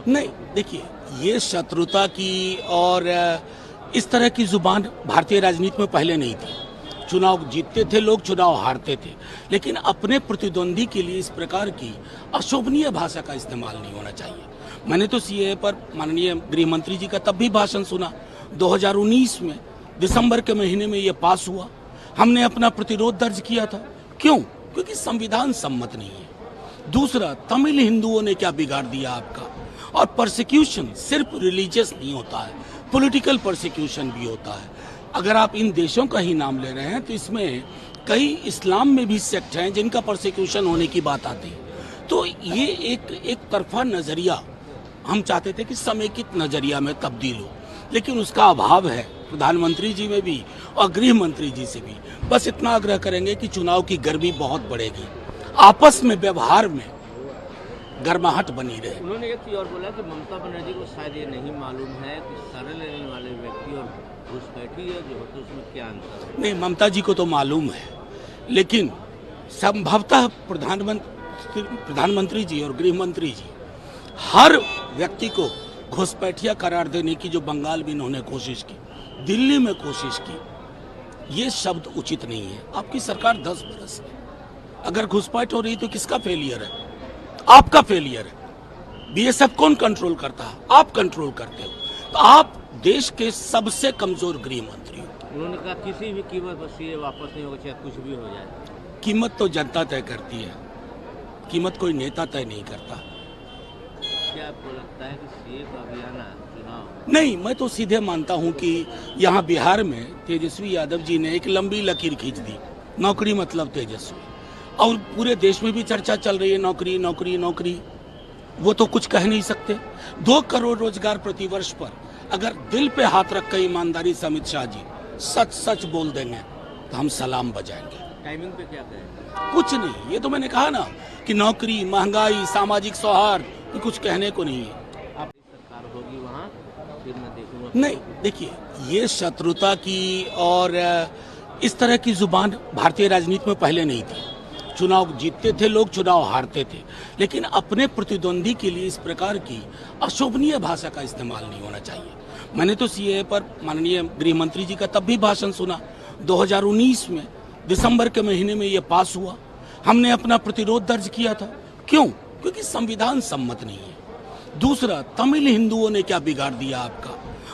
नहीं, देखिए, ये शत्रुता की और इस तरह की जुबान भारतीय राजनीति में पहले नहीं थी। चुनाव जीतते थे लोग, चुनाव हारते थे, लेकिन अपने प्रतिद्वंदी के लिए इस प्रकार की अशोभनीय भाषा का इस्तेमाल नहीं होना चाहिए। मैंने तो सीएए पर माननीय गृह मंत्री जी का तब भी भाषण सुना, 2019 में दिसंबर के महीने में ये पास हुआ। हमने अपना प्रतिरोध दर्ज किया था। क्यों? क्योंकि संविधान सम्मत नहीं है। दूसरा, तमिल हिंदुओं ने क्या बिगाड़ दिया आपका? और परसिक्यूशन सिर्फ रिलीजियस नहीं होता है, पॉलिटिकल परसिक्यूशन भी होता है। अगर आप इन देशों का ही नाम ले रहे हैं तो इसमें कई इस्लाम में भी सेक्ट हैं जिनका परसिक्यूशन होने की बात आती है। तो ये एक तरफा नजरिया, हम चाहते थे कि समेकित नजरिया में तब्दील हो, लेकिन उसका अभाव है प्रधानमंत्री जी में भी और गृह मंत्री जी से भी। बस इतना आग्रह करेंगे कि चुनाव की गर्मी बहुत बढ़ेगी, आपस में व्यवहार में गर्माहट बनी रहे। उन्होंने एक चीज और बोला कि ममता बनर्जी को शायद ये नहीं मालूम है कि शरण लेने वाले व्यक्ति और घुसपैठी है जो होते उसमें क्या अंतर है। नहीं, ममता जी को तो मालूम है, लेकिन संभवतः प्रधानमंत्री जी और गृह मंत्री जी हर व्यक्ति को घुसपैठिया करार देने की जो बंगाल में इन्होंने कोशिश की, दिल्ली में कोशिश की, ये शब्द उचित नहीं है। आपकी सरकार 10 बरस है, अगर घुसपैठ हो रही तो किसका फेलियर है? आपका फेलियर है। बीएसएफ कौन कंट्रोल करता है? आप कंट्रोल करते हो। तो आप देश के सबसे कमजोर गृह मंत्री हो। उन्होंने कहा किसी भी कीमत पर सीए वापस नहीं होगा, चाहे कुछ भी हो जाए। कीमत तो जनता तय करती है, कीमत कोई नेता तय नहीं करता। क्या आपको लगता है कि सीए का अभियान चुनाव? नहीं, मैं तो सीधे मानता हूं कि यहाँ बिहार में तेजस्वी यादव जी ने एक लंबी लकीर खींच दी, नौकरी मतलब तेजस्वी, और पूरे देश में भी चर्चा चल रही है नौकरी नौकरी नौकरी। वो तो कुछ कह नहीं सकते। 2 करोड़ रोजगार प्रतिवर्ष पर अगर दिल पे हाथ रख कर ईमानदारी से अमित शाह जी सच सच बोल देंगे तो हम सलाम बजाएंगे। टाइमिंग पे क्या कहें? कुछ नहीं, ये तो मैंने कहा ना कि नौकरी, महंगाई, सामाजिक सौहार्द, कुछ कहने को नहीं है। आप सरकार होगी वहाँ, फिर मैं देखूंगा। नहीं, देखिए, ये शत्रुता की और इस तरह की जुबान भारतीय राजनीति में पहले नहीं थी। चुनाव जीतते थे लोग, चुनाव हारते थे, लेकिन अपने प्रतिद्वंदी के लिए इस प्रकार की अशोभनीय भाषा का इस्तेमाल नहीं होना चाहिए। मैंने तो सीएए पर माननीय गृह मंत्री जी का तब भी भाषण सुना, 2019 में दिसंबर के महीने में ये पास हुआ। हमने अपना प्रतिरोध दर्ज किया था। क्यों? क्योंकि संविधान सम्मत नहीं है। दूसरा, तमिल हिंदुओं ने क्या बिगाड़ दिया आपका?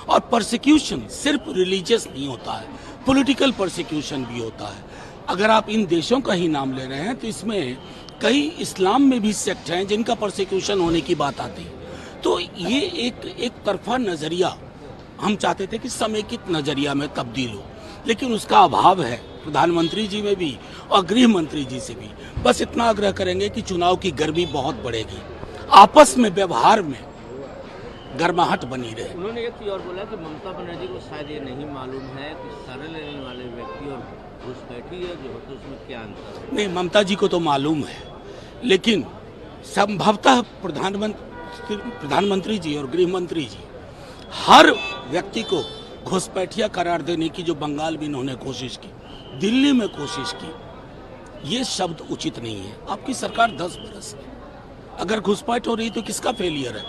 और परसिक्यूशन सिर्फ रिलीजियस नहीं होता है, पॉलिटिकल परसिक्यूशन भी होता है। अगर आप इन देशों का ही नाम ले रहे हैं तो इसमें कई इस्लाम में भी सेक्ट हैं जिनका परसिक्यूशन होने की बात आती है। तो ये एक तरफा नजरिया, हम चाहते थे कि समेकित नजरिया में तब्दील हो, लेकिन उसका अभाव है प्रधानमंत्री जी में भी और गृह मंत्री जी से भी। बस इतना आग्रह करेंगे कि चुनाव की गर्मी बहुत बढ़ेगी, आपस में व्यवहार में गर्माहट बनी रहे। उन्होंने एक चीज और बोला कि ममता बनर्जी को शायद ये नहीं मालूम है कि शरण लेने वाले व्यक्ति और घुसपैठी है जो होते उसमें क्या अंतर है। नहीं, ममता जी को तो मालूम है, लेकिन संभवतः प्रधानमंत्री जी और गृह मंत्री जी हर व्यक्ति को घुसपैठिया करार देने की जो बंगाल में इन्होंने कोशिश की, दिल्ली में कोशिश की, ये शब्द उचित नहीं है। आपकी सरकार 10 बरस है, अगर घुसपैठ हो रही तो किसका फेलियर है?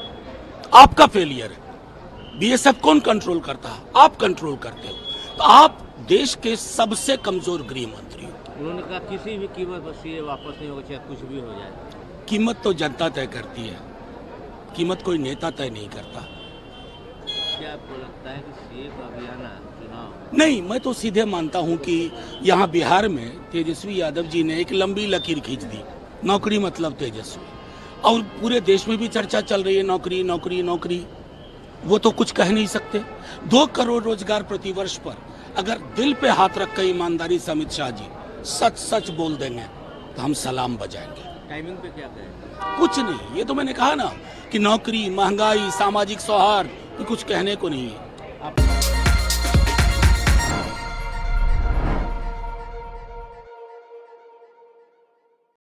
आपका फेलियर है। बीएसएफ कौन कंट्रोल करता है? आप कंट्रोल करते हो। तो आप देश के सबसे कमजोर गृह मंत्री हो। उन्होंने कहा किसी भी कीमत पर सीए वापस नहीं होगा, चाहे कुछ भी हो जाए। कीमत तो जनता तय करती है, कीमत कोई नेता तय नहीं करता। क्या आपको लगता है कि सीए का अभियान चुनाव? नहीं, मैं तो सीधे मानता हूं कि यहाँ बिहार में तेजस्वी यादव जी ने एक लंबी लकीर खींच दी, नौकरी मतलब तेजस्वी, और पूरे देश में भी चर्चा चल रही है नौकरी नौकरी नौकरी। वो तो कुछ कह नहीं सकते। 2 करोड़ रोजगार प्रतिवर्ष पर अगर दिल पे हाथ रख कर ईमानदारी से अमित शाह जी सच सच बोल देंगे तो हम सलाम बजाएंगे। टाइमिंग पे क्या कहें? कुछ नहीं, ये तो मैंने कहा ना कि नौकरी, महंगाई, सामाजिक सौहार्द, कुछ कहने को नहीं है।